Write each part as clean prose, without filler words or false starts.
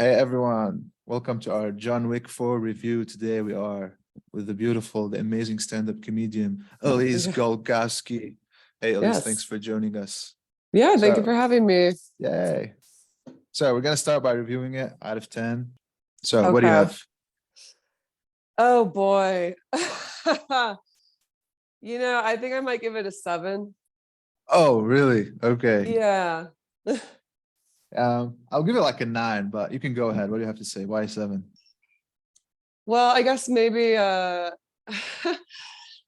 Hey everyone, welcome to our John Wick 4 review. Today we are with the beautiful, the amazing stand-up comedian, Elise Golgowski. Hey Elise, thanks Yes. for joining us. Yeah, thank you So, for having me. yay. So we're gonna start by reviewing it out of 10. So what do you Okay. have? Oh boy. I think I might give it a 7. Oh, really? Okay. Yeah. I'll give it like a 9, but you can go ahead. What do you have to say? Why 7? Well, I guess maybe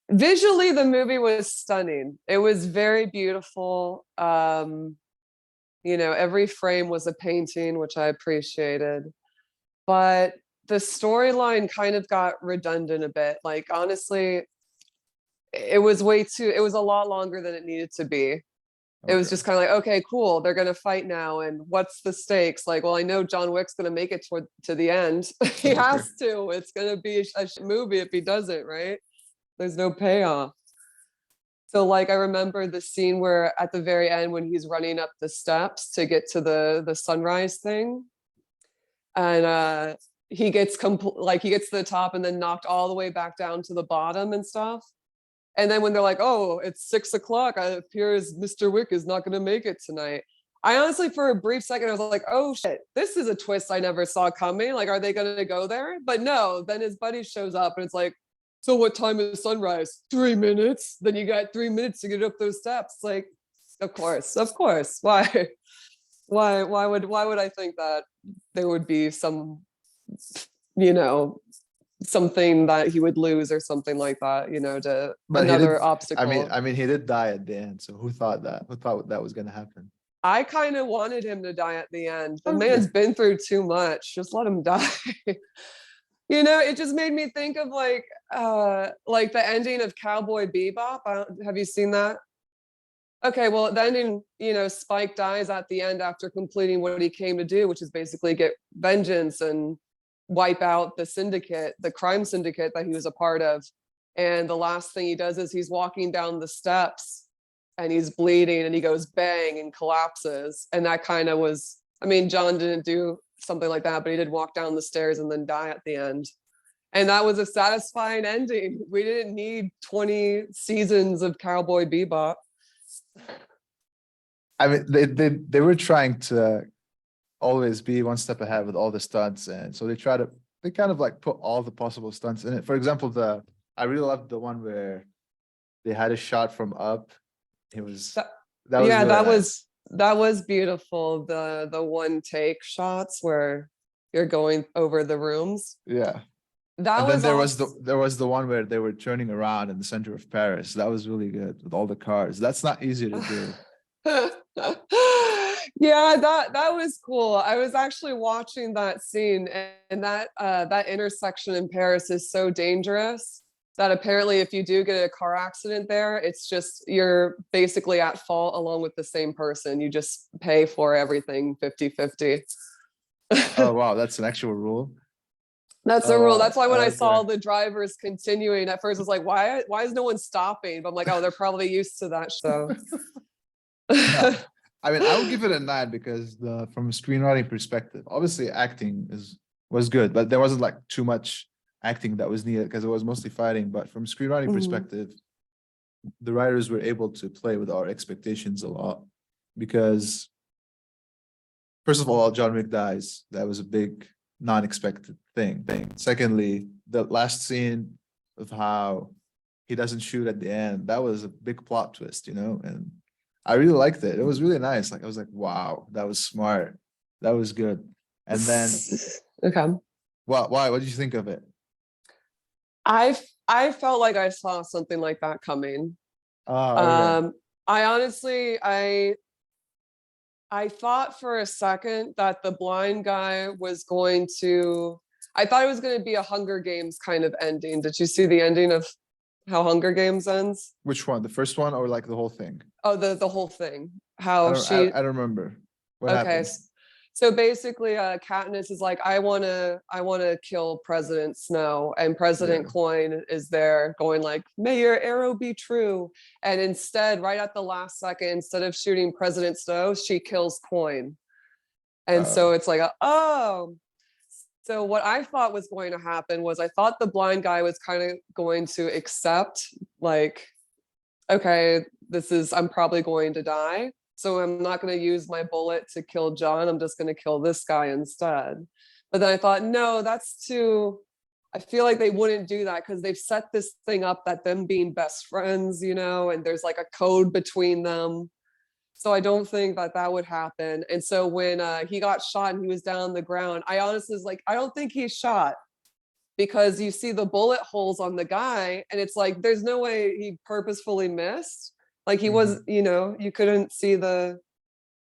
visually the movie was stunning. It was very beautiful. Every frame was a painting, which I appreciated. But the storyline kind of got redundant a bit. Like honestly, it was a lot longer than it needed to be. It was Okay. just kind of like, okay, cool, they're gonna fight now, and what's the stakes? Like, well, I know John Wick's gonna make it to the end. He Okay. has to. It's gonna be a movie if he doesn't, right? There's no payoff. So, like, I remember the scene where at the very end when he's running up the steps to get to the sunrise thing, and he gets to the top and then knocked all the way back down to the bottom and stuff. And then when they're like, oh, it's 6 o'clock, it appears Mr. Wick is not going to make it tonight. I honestly, for a brief second, I was like, oh shit, this is a twist I never saw coming. Like, are they going to go there? But no, then his buddy shows up and it's like, so what time is sunrise? 3 minutes. Then you got 3 minutes to get up those steps. Like, of course, of course. Why? Why would I think that there would be you know, something that he would lose or something like that, to But he did, another obstacle. I mean, he did die at the end. So who thought that? Who thought that was gonna happen? I kind of wanted him to die at the end. The Okay. man's been through too much. Just let him die. It just made me think of like the ending of Cowboy Bebop. Have you seen that? Okay, well, the ending, Spike dies at the end after completing what he came to do, which is basically get vengeance and wipe out the syndicate, the crime syndicate that he was a part of. And the last thing he does is he's walking down the steps and he's bleeding and he goes bang and collapses. And that kind of was, I mean, John didn't do something like that, but he did walk down the stairs and then die at the end. And that was a satisfying ending. We didn't need 20 seasons of Cowboy Bebop. I mean, they were trying to always be one step ahead with all the stunts, and so they kind of like put all the possible stunts in it. For example, I really loved the one where they had a shot from up. It was that was Yeah, really nice. that was beautiful. The one take shots where you're going over the rooms. Yeah. That And then was also there was the one where they were turning around in the center of Paris. That was really good with all the cars. That's not easy to do. yeah, that was cool. I was actually watching that scene, and that intersection in Paris is so dangerous that apparently if you do get a car accident there, it's just you're basically at fault along with the same person. You just pay for everything 50-50. Oh wow, that's an actual rule. That's the Oh rule. wow. That's why when I Okay. saw the drivers continuing at first, I was like, why is no one stopping? But I'm like, oh, they're probably used to that. So No, I mean, I would give it a 9 because from a screenwriting perspective, obviously acting was good, but there wasn't like too much acting that was needed because it was mostly fighting. But from a screenwriting Mhm. perspective, the writers were able to play with our expectations a lot because first of all, John Wick dies. That was a big non-expected thing. Secondly, the last scene of how he doesn't shoot at the end, that was a big plot twist, and I really liked it. It was really nice. Like I was like, wow, that was smart. That was good. And then Okay. why? What did you think of it? I felt like I saw something like that coming. Oh, okay. Um, I honestly, I thought for a second that the blind guy was going to, I thought it was going to be a Hunger Games kind of ending. Did you see the ending of how Hunger Games ends? Which one? The first one or like the whole thing? Oh, the whole thing. How she I don't remember. What Okay. happened? So basically, Katniss is like, I wanna kill President Snow, and President Yeah. Cloyne is there going like, may your arrow be true. And instead, right at the last second, instead of shooting President Snow, she kills Cloyne. And so it's like, oh. So what I thought was going to happen was I thought the blind guy was kind of going to accept, like, okay, I'm probably going to die. So I'm not going to use my bullet to kill John. I'm just going to kill this guy instead. But then I thought, no, that's too, I feel like they wouldn't do that because they've set this thing up that them being best friends, and there's like a code between them. So I don't think that would happen. And so when he got shot and he was down on the ground, I honestly was like, I don't think he's shot, because you see the bullet holes on the guy and it's like, there's no way he purposefully missed. Like he was, you couldn't see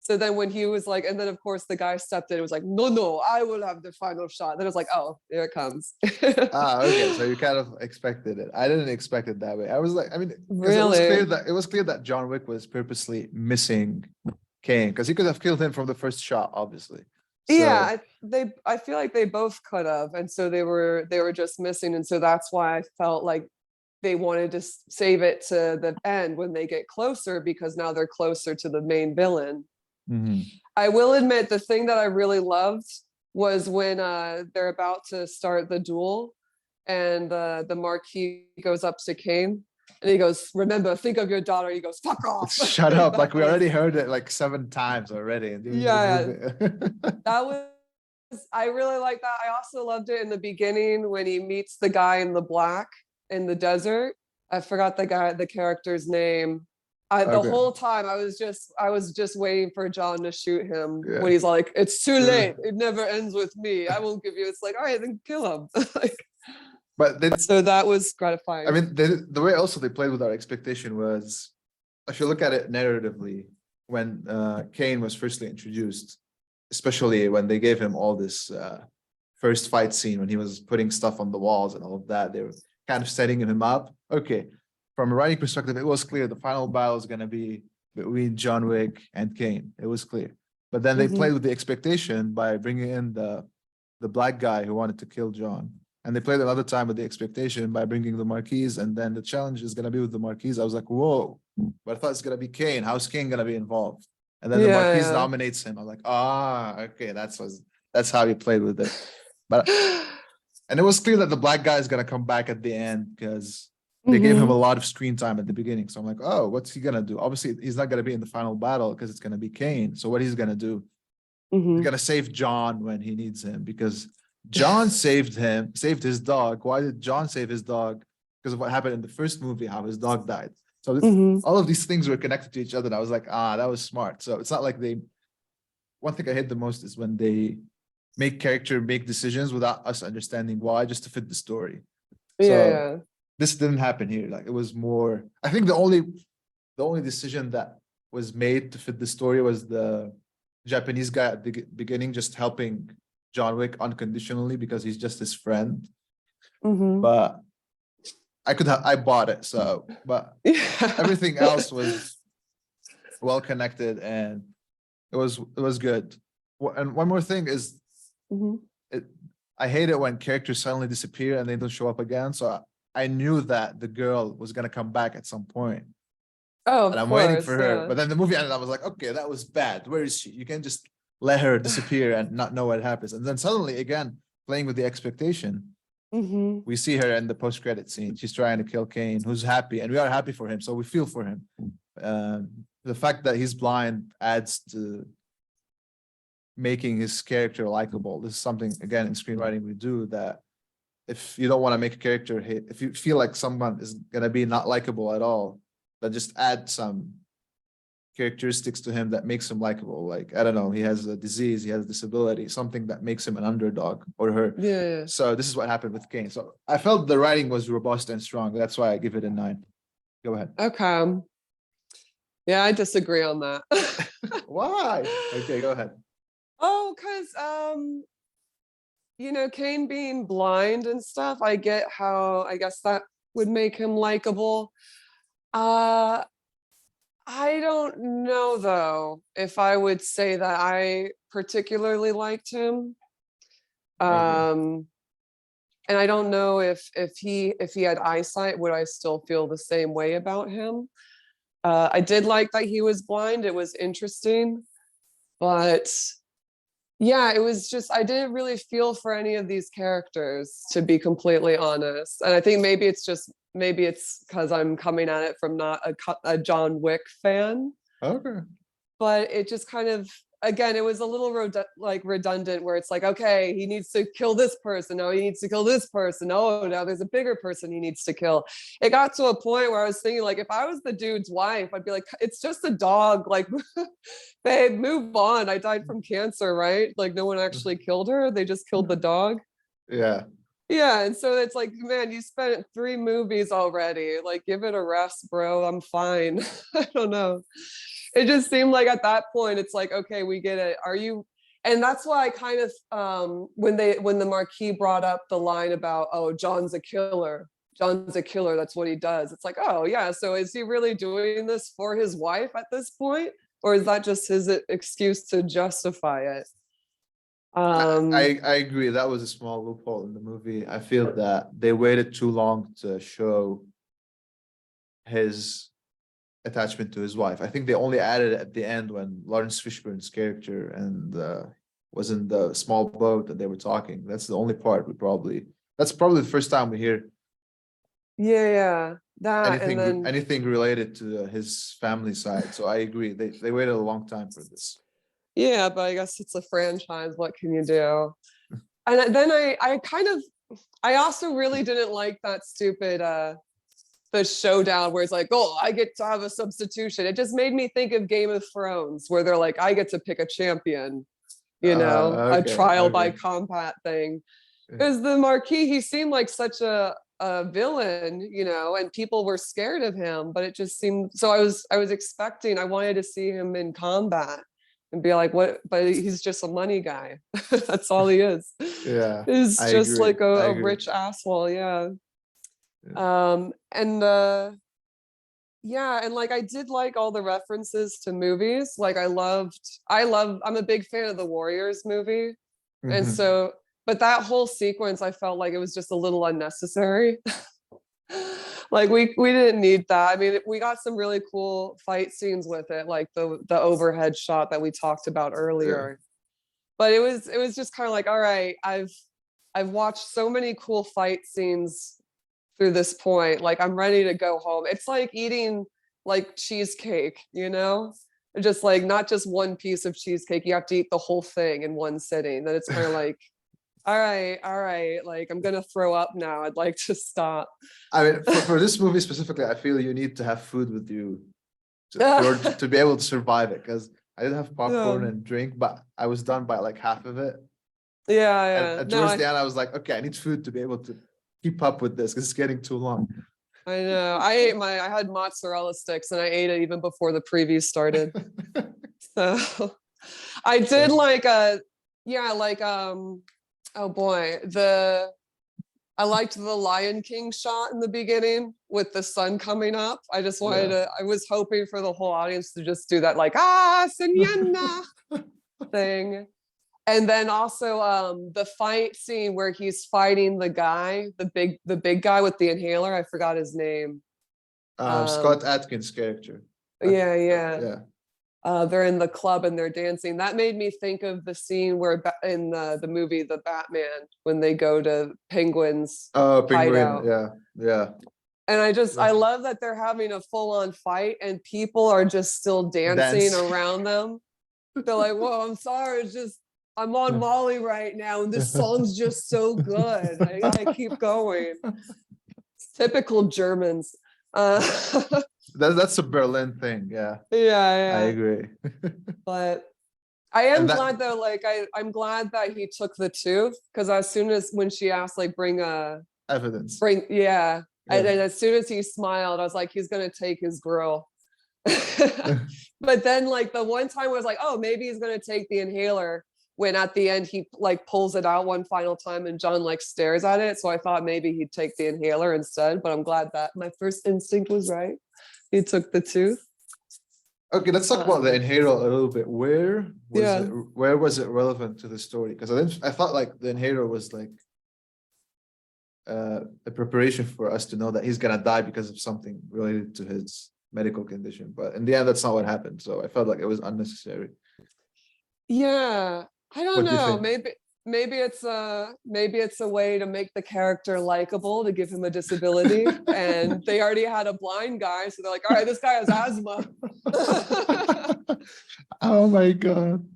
so then when he was like, and then of course the guy stepped in, it was like, no, I will have the final shot. Then it was like, oh, here it comes. Okay, so you kind of expected it. I didn't expect it that way. I was like, I mean, really? it was clear that John Wick was purposely missing Kane, because he could have killed him from the first shot, obviously. Yeah, I feel like they both could have, and so they were just missing, and so that's why I felt like they wanted to save it to the end when they get closer, because now they're closer to the main villain. I will admit the thing that I really loved was when they're about to start the duel, and the Marquis goes up to Kane and he goes, "Remember, think of your daughter." He goes, "Fuck off." Shut up. Like we already heard it like 7 times already. Yeah. That was, I really like that. I also loved it in the beginning when he meets the guy in the black in the desert. I forgot the character's name. The whole time I was just waiting for John to shoot him when he's like, "It's too late. It never ends with me. I won't give you." It's like, all right, then kill him. So that was gratifying. I mean, the way also they played with our expectation was, if you look at it narratively, when Kane was firstly introduced, especially when they gave him all this first fight scene when he was putting stuff on the walls and all of that, they were kind of setting him up. Okay, from a writing perspective, it was clear the final battle is going to be between John Wick and Kane. It was clear. But then they played with the expectation by bringing in the black guy who wanted to kill John. And they played another time with the expectation by bringing the Marquis, and then the challenge is going to be with the Marquis. I was like, whoa, but I thought it's going to be Kane. How's Kane going to be involved? And then the Marquis nominates him. I was like, okay, that's how he played with it. But and it was clear that the black guy is going to come back at the end, because they gave him a lot of screen time at the beginning. So I'm like, oh, what's he going to do? Obviously, he's not going to be in the final battle because it's going to be Kane. So what he's going to do? He's going to save John when he needs him, because John saved his dog. Why did John save his dog? Because of what happened in the first movie, how his dog died. So all of these things were connected to each other. And I was like, that was smart. So it's not like one thing I hate the most is when they make decisions without us understanding why, just to fit the story. So this didn't happen here. Like, it was more, I think the only decision that was made to fit the story was the Japanese guy at the beginning, just helping John Wick unconditionally because he's just his friend. But I bought it. So, but everything else was well connected and it was good. And one more thing is, I hate it when characters suddenly disappear and they don't show up again. So I knew that the girl was gonna come back at some point. Oh, and I'm waiting for her. But then the movie ended. I was like, okay, that was bad. Where is she? You can't just let her disappear and not know what happens. And then suddenly, again, playing with the expectation, we see her in the post-credit scene. She's trying to kill Kane, who's happy, and we are happy for him. So we feel for him. The fact that he's blind adds to making his character likable. This is something, again, in screenwriting we do, that if you don't want to make a character hate, if you feel like someone is going to be not likable at all, then just add some characteristics to him that makes him likable. Like, I don't know, he has a disease, he has a disability, something that makes him an underdog, or her. So this is what happened with Kane. So I felt the writing was robust and strong. That's why I give it a 9. Go ahead. Okay. Yeah, I disagree on that. Why? Okay, go ahead. Oh, because Kane being blind and stuff, I get how, I guess that would make him likable. I don't know though if I would say that I particularly liked him. And I don't know if he had eyesight, would I still feel the same way about him? I did like that he was blind. It was interesting, but Yeah, it was just I didn't really feel for any of these characters, to be completely honest. And I think maybe it's because I'm coming at it from not a John Wick fan, Okay. but it just kind of again it was a little like redundant where it's like, okay, he needs to kill this person, no he needs to kill this person, oh now there's a bigger person he needs to kill. It got to a point where I was thinking, like, if I was the dude's wife, I'd be like, it's just a dog, like babe, move on, I died from cancer, right? Like, no one actually killed her, they just killed the dog. Yeah. Yeah, and so it's like, man, you spent 3 movies already. Like, give it a rest, bro. I'm fine. I don't know. It just seemed like at that point, it's like, okay, we get it. Are you? And that's why I kind of when the Marquis brought up the line about, oh, John's a killer. John's a killer. That's what he does. It's like, oh yeah. So is he really doing this for his wife at this point, or is that just his excuse to justify it? I agree. That was a small loophole in the movie. I feel that they waited too long to show his attachment to his wife. I think they only added it at the end when Lawrence Fishburne's character and was in the small boat and they were talking. That's the only part that's probably the first time we hear Yeah, that and then anything related to his family side. So I agree. They waited a long time for this. yeah, but I guess it's a franchise. What can you do? And then I also really didn't like that stupid the showdown where it's like, oh, I get to have a substitution. It just made me think of Game of Thrones, where they're like, I get to pick a champion, a trial by combat thing. Because the Marquis, he seemed like such a villain, and people were scared of him, but it just seemed so I wanted to see him in combat and be like, what, but he's just a money guy. That's all he is. Yeah. He's just agree. like a rich asshole, yeah. And yeah, and like I did like all the references to movies. Like I'm a big fan of the Warriors movie. And so, but that whole sequence, I felt like it was just a little unnecessary. Like we didn't need that. I mean, we got some really cool fight scenes with it, like the overhead shot that we talked about earlier. Yeah. But it was just kind of like, all right, I've watched so many cool fight scenes through this point. Like I'm ready to go home. It's like eating like cheesecake, just like not just one piece of cheesecake. You have to eat the whole thing in one sitting. Then it's kind of like, all right, like I'm gonna throw up now. I'd like to stop. I mean, for this movie specifically, I feel you need to have food with you to be able to survive it. Because I did have popcorn and drink, but I was done by like half of it. Yeah. And towards the end, I was like, okay, I need food to be able to keep up with this because it's getting too long. I know. I had mozzarella sticks and I ate it even before the preview started. So I did oh boy, I liked the Lion King shot in the beginning with the sun coming up. I just wanted I was hoping for the whole audience to just do that like, Senyana thing. And then also the fight scene where he's fighting the guy, the big guy with the inhaler. I forgot his name. Scott Adkins' character. Yeah. They're in the club and they're dancing. That made me think of the scene where in the movie The Batman, when they go to Penguin's hideout. Yeah. And I love that they're having a full-on fight and people are just still dancing around them. They're like, whoa, I'm sorry, it's just I'm on Molly right now and this song's just so good. I gotta keep going. It's typical Germans. That's a Berlin thing, yeah. Yeah. I agree. But I am glad though, like I'm glad that he took the tooth, because as soon as when she asked, like, bring evidence. And as soon as he smiled, I was like, he's gonna take his grill. But then like the one time I was like, oh, maybe he's gonna take the inhaler, when at the end he like pulls it out one final time and John like stares at it. So I thought maybe he'd take the inhaler instead, but I'm glad that my first instinct was right. He took the tooth. Okay, let's talk about the inhaler a little bit. Where was it relevant to the story? Because I thought like the inhaler was like a preparation for us to know that he's gonna die because of something related to his medical condition. But in the end, that's not what happened. So I felt like it was unnecessary. Yeah. I don't What do you know. think? Maybe it's a way to make the character likable, to give him a disability. And they already had a blind guy, so they're like, all right, this guy has asthma. Oh my God.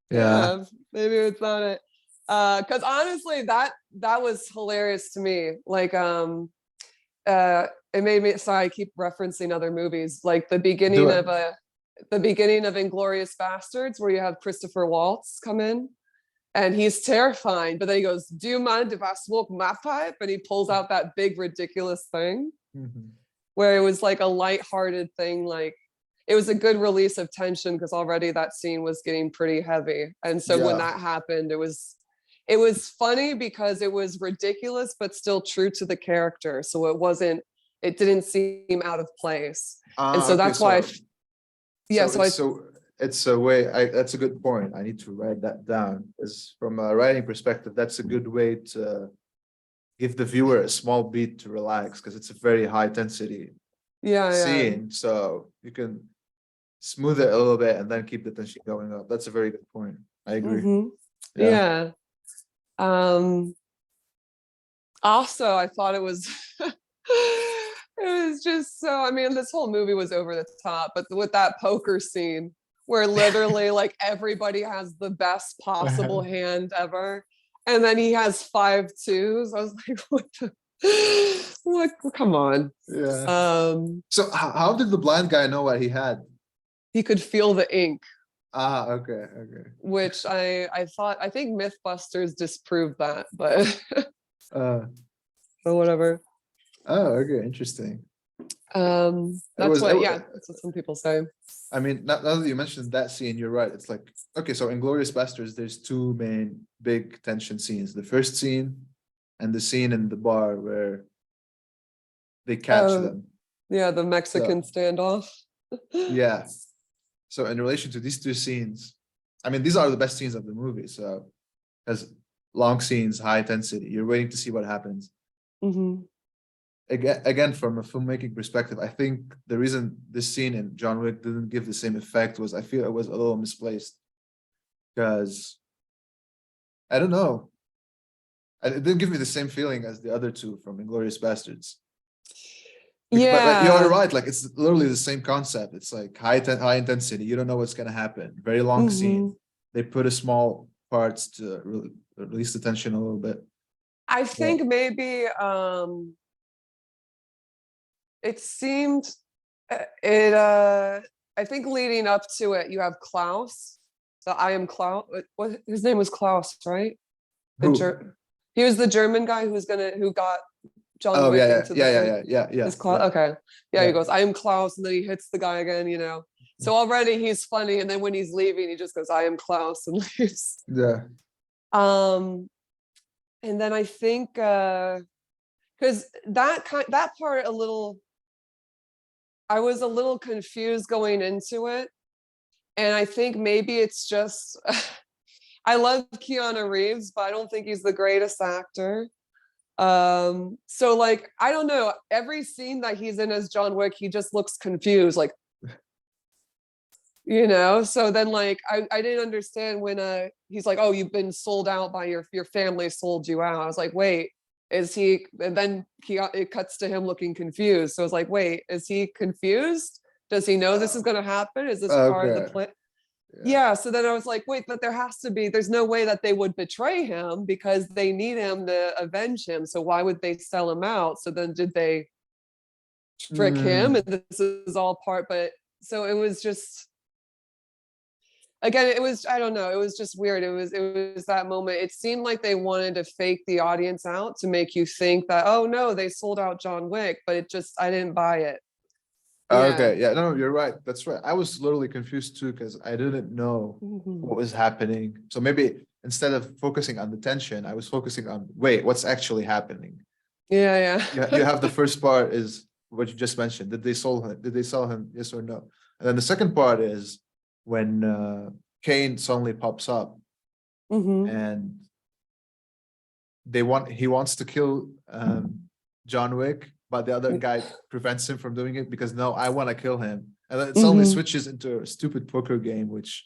Yeah. Yeah, maybe it's not it. Because honestly, that was hilarious to me. Like, it made me. Sorry, I keep referencing other movies. Like Do it. the beginning of Inglorious Bastards, where you have Christopher Waltz come in, and he's terrifying. But then he goes, "Do you mind if I smoke my pipe?" And he pulls out that big ridiculous thing, Mhm. where it was like a lighthearted thing. Like it was a good release of tension because already that scene was getting pretty heavy. And so when Yeah. that happened, it was funny because it was ridiculous, but still true to the character. So it didn't seem out of place. And so Okay. that's why, yeah, So so I, it's a way. That's a good point. I need to write that down. Is from a writing perspective, that's a good way to give the viewer a small beat to relax because it's a very high intensity yeah. scene. So you can smooth it a little bit and then keep the tension going up. That's a very good point. I agree. hmm Yeah. yeah. Um, Also, I thought it was, it was just so, I mean, this whole movie was over the top, but with that poker scene where literally like everybody has the best possible hand ever. And then he has 5 2s. I was like, what what, come on. Yeah. Um, So how did the blind guy know what he had? he could feel the ink, Okay, okay. which I think Mythbusters disproved that, but Uh, but whatever. okay, interesting. It That's was, what, yeah, that's what some people say. I mean, now that you mentioned that scene, you're right. It's like, okay, so in Glorious Bastards, there's two main big tension scenes. The first scene and the scene in the bar where they catch Oh, them. yeah, the Mexican So, standoff. yeah. So in relation to these two scenes, I mean, these are the best scenes of the movie. So, as long scenes, high intensity, you're waiting to see what happens. hmm Again, from a filmmaking perspective, I think the reason this scene in John Wick didn't give the same effect was I feel it was a little misplaced because I don't know. It didn't give me the same feeling as the other two from Inglorious Bastards. But you're Yeah. right, like it's literally the same concept. It's like high intensity. You don't know what's gonna happen. Very long hmm scene. They put a small parts to release the tension a little bit. I So think maybe it seemed it I think leading up to it, you have Klaus. So I am Klaus. What his name was Klaus, right? The who? he was the German guy who got John Oh Wick yeah, into the yeah, yeah, thing. yeah, yeah, yeah, Is Klaus yeah, okay? Yeah, he yeah, goes, I am Klaus, and then he hits the guy again. So already he's funny, and then when he's leaving, he just goes, I am Klaus, and leaves. yeah. Um, and then I think because that part I was a little confused going into it. And I think maybe it's just I love Keanu Reeves, but I don't think he's the greatest actor. So like I don't know, every scene that he's in as John Wick, he just looks confused, like so then like I didn't understand when he's like, oh, you've been sold out by your family sold you out. I was like, wait, is he? And then it cuts to him looking confused. So I was like, wait, is he confused? Does he know this is going to happen? Is this part of the Okay. plan? Yeah. Yeah. So then I was like, wait, but there's no way that they would betray him because they need him to avenge him. So why would they sell him out? So then did they trick him? Mm, And this is all part, but so it was just, again, it was, I don't know, it was just weird. It was that moment. It seemed like they wanted to fake the audience out to make you think that, oh no, they sold out John Wick, but I didn't buy it. Yeah. okay. Yeah. No, you're right. That's right. I was literally confused too because I didn't know Mhm. what was happening. So maybe instead of focusing on the tension, I was focusing on wait, what's actually happening? Yeah, You have the first part is what you just mentioned. Did they sell him? Did they sell him? Yes or no? And then the second part is when Kane suddenly pops up hmm and he wants to kill John Wick, but the other guy prevents him from doing it because no, I want to kill him. And then it suddenly hmm switches into a stupid poker game, which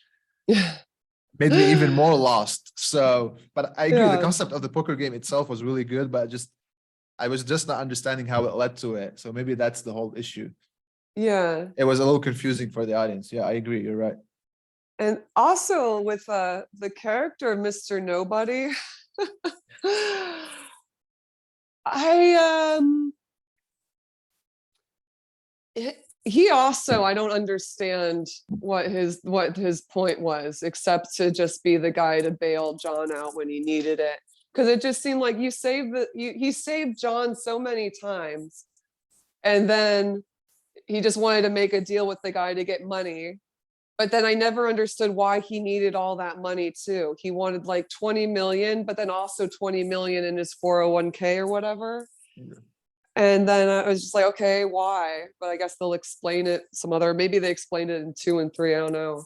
made me even more lost. So, but I agree, the Yeah. concept of the poker game itself was really good, but I was just not understanding how it led to it. So maybe that's the whole issue. Yeah. It was a little confusing for the audience. Yeah, I agree. You're right. And also with the character of Mr. Nobody, I he also, I don't understand what his point was, except to just be the guy to bail John out when he needed it. Because it just seemed like he saved John so many times, and then he just wanted to make a deal with the guy to get money. But then I never understood why he needed all that money too. He wanted like 20 million, but then also 20 million in his 401k or whatever. Yeah. And then I was just like, okay, why? But I guess they'll explain it some other, maybe they explained it in 2 and 3, I don't know.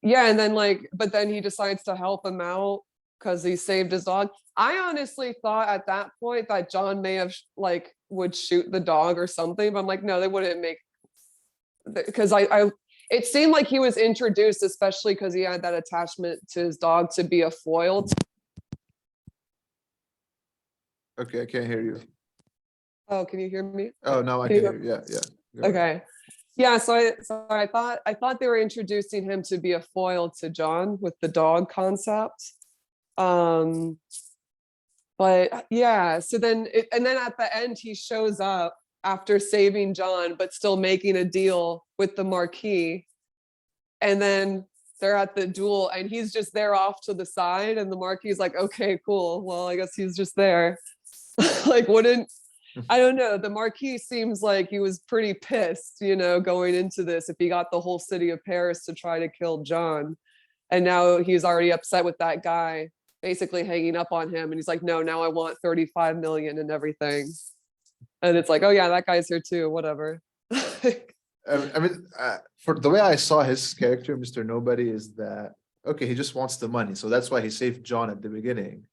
Yeah, and then like, but then he decides to help him out because he saved his dog. I honestly thought at that point that John may have like would shoot the dog or something, but I'm like, no, they wouldn't make, because I it seemed like he was introduced, especially because he had that attachment to his dog, to be a foil. Okay, I can't hear you. Oh, can you hear me? Oh, now I can hear you. Yeah, yeah. Go ahead. Okay. Yeah, so I thought they were introducing him to be a foil to John with the dog concept. But yeah, so then and then at the end he shows up after saving John, but still making a deal with the Marquis. And then they're at the duel and he's just there off to the side, and the Marquis is like, okay, cool. Well, I guess he's just there. Like, I don't know. The Marquis seems like he was pretty pissed, going into this, if he got the whole city of Paris to try to kill John. And now he's already upset with that guy basically hanging up on him. And he's like, no, now I want 35 million and everything. And it's like, oh yeah, that guy's here too, whatever. I mean, for the way I saw his character, Mr. Nobody, is that, okay, he just wants the money. So that's why he saved John at the beginning,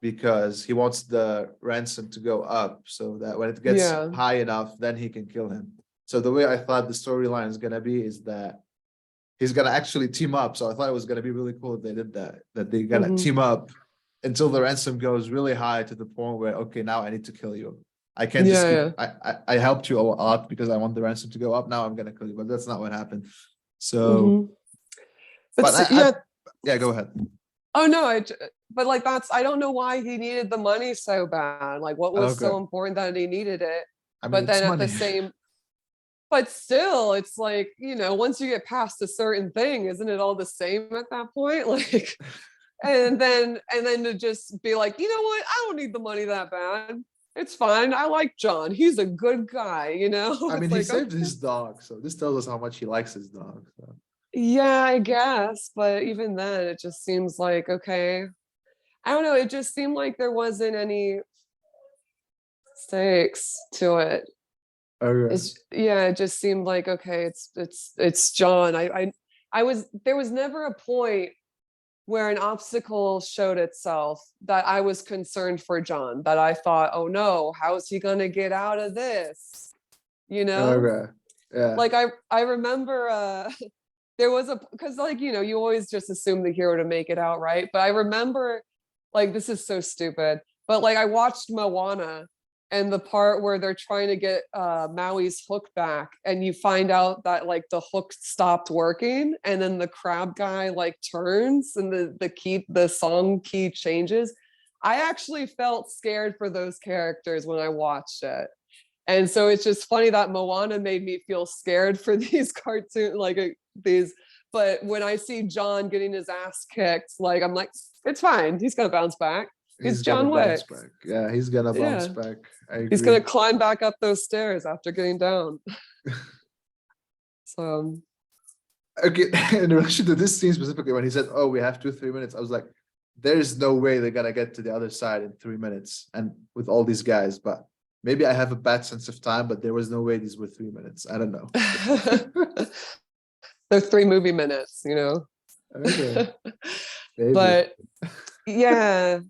because he wants the ransom to go up so that when it gets Yeah. high enough, then he can kill him. So the way I thought the storyline is going to be is that he's going to actually team up. So I thought it was going to be really cool if they did that they're going to team up until the ransom goes really high to the point where, okay, now I need to kill you. I can't just keep, I helped you a lot because I want the ransom to go up. Now I'm going to kill you, but that's not what happened. So, yeah, go ahead. Oh no, but like I don't know why he needed the money so bad. Like, what was so important that he needed it? I mean, but then money. At the same, but still, it's like, once you get past a certain thing, isn't it all the same at that point? Like, and then to just be like, you know what? I don't need the money that bad. It's fine. I like John. He's a good guy, I mean, he saved his dog, so this tells us how much he likes his dog. So. Yeah, I guess. But even then, it just seems like, okay, I don't know. It just seemed like there wasn't any stakes to it. Okay. It just seemed like, okay, it's John. There was never a point where an obstacle showed itself that I was concerned for John, that I thought, oh no, how is he gonna get out of this? Okay. Yeah. Like I remember there was because like, you always just assume the hero to make it out, right? But I remember, like, this is so stupid, but like I watched Moana, and the part where they're trying to get Maui's hook back, and you find out that like the hook stopped working, and then the crab guy like turns and the song key changes. I actually felt scared for those characters when I watched it. And so it's just funny that Moana made me feel scared for these but when I see John getting his ass kicked, like, I'm like, it's fine. He's gonna bounce back. He's John Wick. Yeah, he's gonna bounce back. He's gonna climb back up those stairs after getting down. So okay, in relation to this scene specifically, when he said, oh, we have 2-3 minutes, I was like, there's no way they're gonna get to the other side in 3 minutes and with all these guys. But maybe I have a bad sense of time, but there was no way these were 3 minutes. I don't know. They're 3 movie minutes, Okay. But yeah,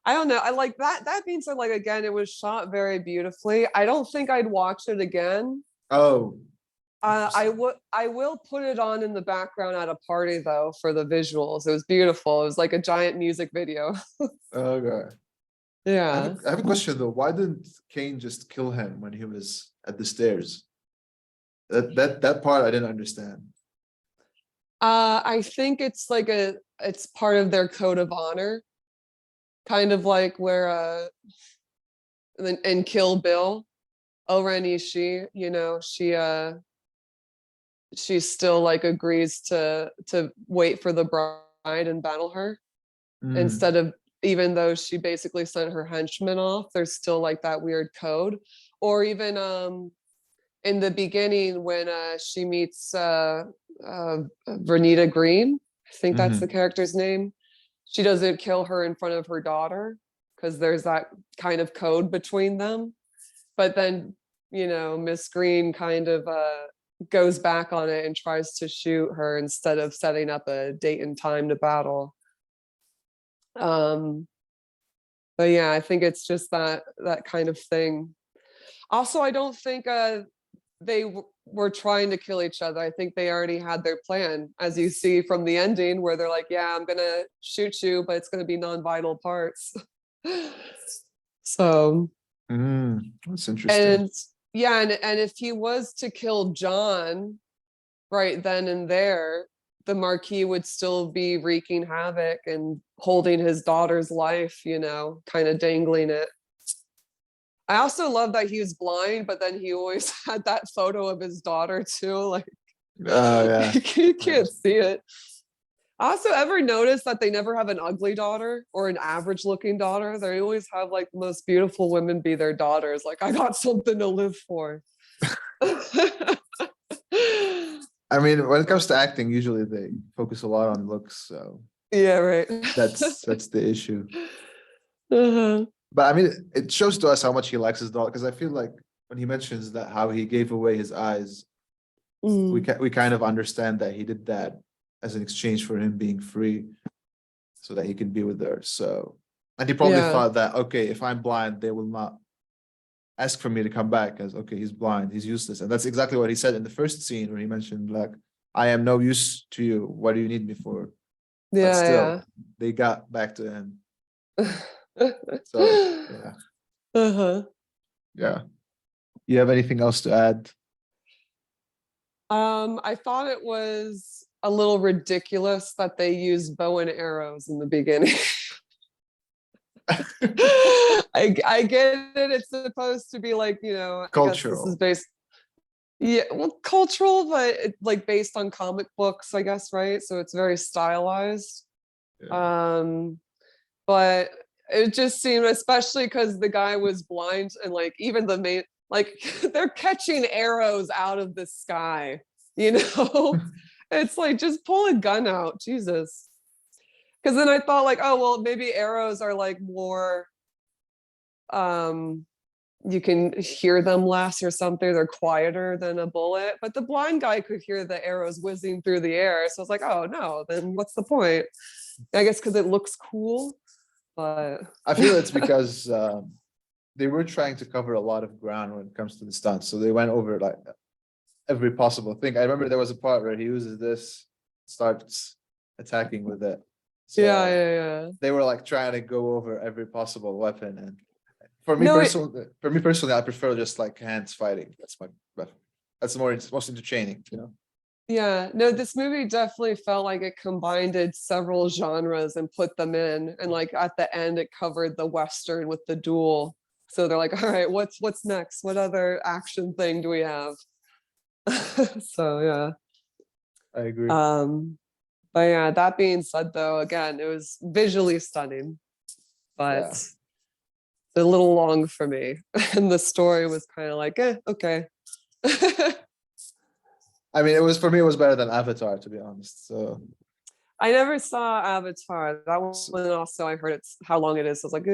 I don't know. I like that. That being said, like, again, it was shot very beautifully. I don't think I'd watch it again. Oh, I will put it on in the background at a party though for the visuals. It was beautiful. It was like a giant music video. Okay. Yeah. I have a question though. Why didn't Cain just kill him when he was at the stairs? That part I didn't understand. I think it's part of their code of honor, kind of like where in Kill Bill, Oren Ishii, she still like agrees to wait for the bride and battle her Mm, instead of, even though she basically sent her henchmen off, there's still like that weird code. Or even in the beginning when she meets Vernita Green, I think that's the mhm, character's name. She doesn't kill her in front of her daughter because there's that kind of code between them. But then, Miss Green kind of goes back on it and tries to shoot her instead of setting up a date and time to battle. Um, but yeah, I think it's just that kind of thing. Also, I don't think were trying to kill each other. I think they already had their plan, as you see from the ending, where they're like, "Yeah, I'm gonna shoot you, but it's gonna be non-vital parts." So, that's interesting. and yeah, and if he was to kill John right then and there, the Marquis would still be wreaking havoc and holding his daughter's life, kind of dangling it. I also love that he was blind, but then he always had that photo of his daughter too. Like Oh yeah. you Yeah. can't see it. I also ever noticed that they never have an ugly daughter or an average looking daughter. They always have like the most beautiful women be their daughters. Like, I got something to live for. I mean, when it comes to acting, usually they focus a lot on looks, so Yeah, right. that's the issue. Uh-huh. But I mean, it shows to us how much he likes his daughter, because I feel like when he mentions that how he gave away his eyes, Mm, we kind of understand that he did that as an exchange for him being free, so that he can be with her. So, and he probably yeah. thought that, okay, if I'm blind, they will not ask for me to come back, as okay, he's blind, he's useless, and that's exactly what he said in the first scene where he mentioned like, I am no use to you. What do you need me for? But still, Yeah, they got back to him. yeah. So yeah, Uh-huh. yeah. You have anything else to add? I thought it was a little ridiculous that they used bow and arrows in the beginning. I get it. It's supposed to be like, I guess this is Cultural. based, yeah, well, cultural, but like based on comic books, I guess, right? So it's very stylized. Yeah. Um, but it just seemed, especially because the guy was blind and like even the main, like they're catching arrows out of the sky, you know? It's like just pull a gun out, Jesus. Because then I thought like, oh well, maybe arrows are like more um you can hear them less or something. They're quieter than a bullet. But the blind guy could hear the arrows whizzing through the air. So I was like, oh no, then what's the point? I guess because it looks cool, but I feel it's because they were trying to cover a lot of ground when it comes to the stunts, so they went over like every possible thing. I remember there was a part where he uses this, starts attacking with it. yeah, So yeah, yeah. they were like trying to go over every possible weapon. And No, for me personally, I prefer just like hands fighting. That's more most entertaining, you know. yeah, no, this movie definitely felt like it combined several genres and put them in. And like at the end, it covered the Western with the duel. So they're like, all right, what's next? What other action thing do we have? So yeah. I agree. But yeah, that being said though, again, it was visually stunning, but Yeah. a little long for me. And the story was kind of like, okay. I mean, it was for me, it was better than Avatar, to be honest. So, I never saw Avatar. That so one also I heard it's how long it is. So I was like,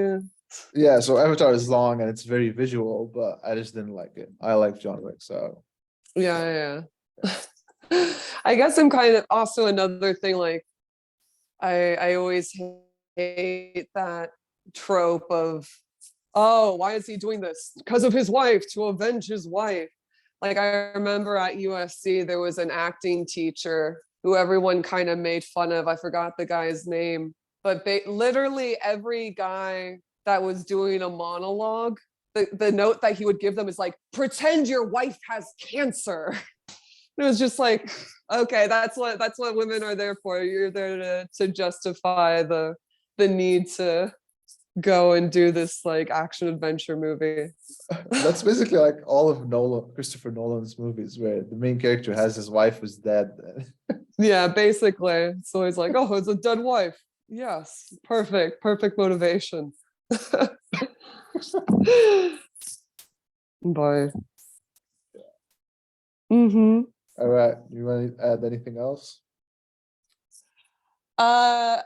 yeah, so Avatar is long and it's very visual, but I just didn't like it. I like John Wick, so yeah. yeah, yeah. I guess I'm kind of also another thing, like I always hate that trope of, oh, why is he doing this? Because of his wife, to avenge his wife. Like I remember at USC, there was an acting teacher who everyone kind of made fun of. I forgot the guy's name, but literally every guy that was doing a monologue, the note that he would give them is like, pretend your wife has cancer. It was just like, okay, that's what women are there for. You're there to justify the need to go and do this like action adventure movie. That's basically like all of Christopher Nolan's movies, where the main character has his wife who's dead. Yeah, basically. So he's like, oh, it's a dead wife. Yes, perfect motivation. Bye. Mm-hmm. All right, you want to add anything else? I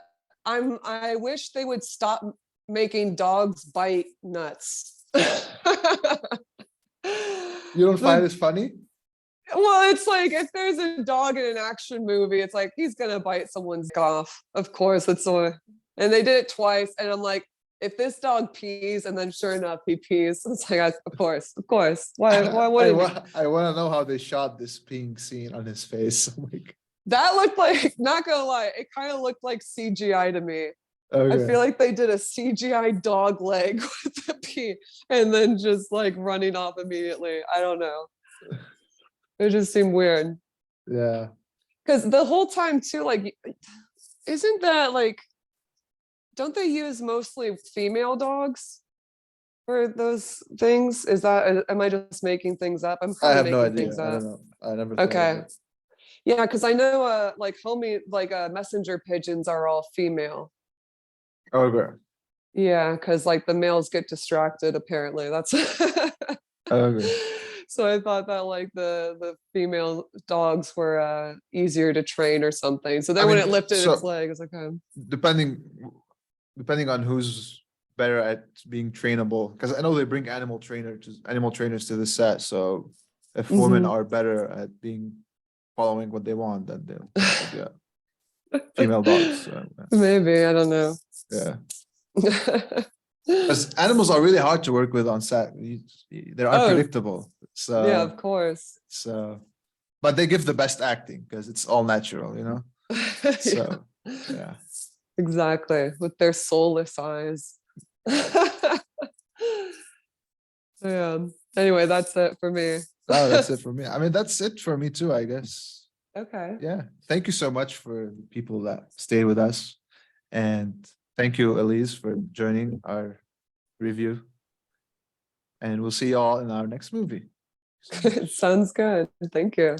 wish they would stop making dogs bite nuts. You don't find this funny? Well, it's like if there's a dog in an action movie, it's like he's gonna bite someone's off. Of course, it's so. And they did it twice, and I'm like, if this dog pees, and then sure enough he pees, it's like, of course. Why wouldn't I want to know how they shot this peeing scene on his face. Like, that looked like, not gonna lie, it kind of looked like CGI to me. okay. I feel like they did a CGI dog leg with the pee and then just like running off immediately. I don't know. It just seemed weird. Yeah. Because the whole time too, like, isn't that like, don't they use mostly female dogs for those things? Is that, am I just making things up? I'm I probably have no making idea. things I up. don't know. I never thought of Okay. it. Yeah, because I know like messenger pigeons are all female. Okay. Yeah, because like the males get distracted, apparently. That's Okay. so I thought that like the female dogs were easier to train or something. So then when it lifted its leg, it's like, depending on who's better at being trainable, because I know they bring animal trainers to the set. So if women are better at following what they want, then they'll get female dogs. So, maybe, I don't know. yeah. Because animals are really hard to work with on set. They're unpredictable. So yeah, of course. So, but they give the best acting because it's all natural, you know. So yeah. Exactly, with their soulless eyes. Yeah. Anyway, that's it for me. Oh, that's it for me. I mean, that's it for me too, I guess. Okay. Yeah. Thank you so much for the people that stayed with us. And thank you, Elise, for joining our review. And we'll see you all in our next movie. Sounds good. Thank you.